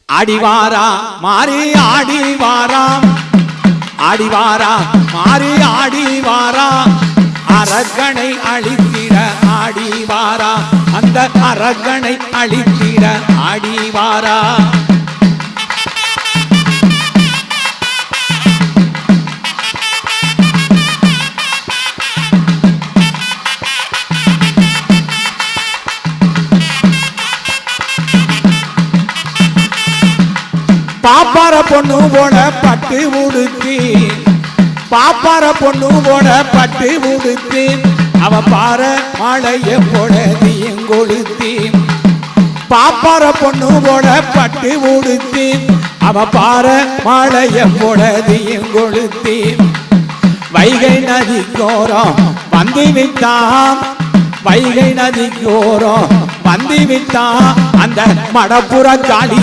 ஆடிவாரா மாறி ஆடிவாரா ஆடிவாரா மாறி ஆடிவாரா அரக்கனை அழித்திட ஆடிவாரா அந்த அரக்கனை அழித்திட ஆடிவாரா பாப்பார பொண்ணு போட பட்டு உடுத்தி பாப்பார பொண்ணு போட பட்டு உடுத்தி அவ பார மாலைய போடதியும் கொளுத்தி பாப்பார பொண்ணு போட பட்டு உடுத்தி அவ பார மாலைய போடதியும் கொளுத்தி வைகை நதிக்கோரம் வந்து விட்டான் வைகை நதிக்கோரம் வந்து விட்டான் அந்த மடப்புற காளி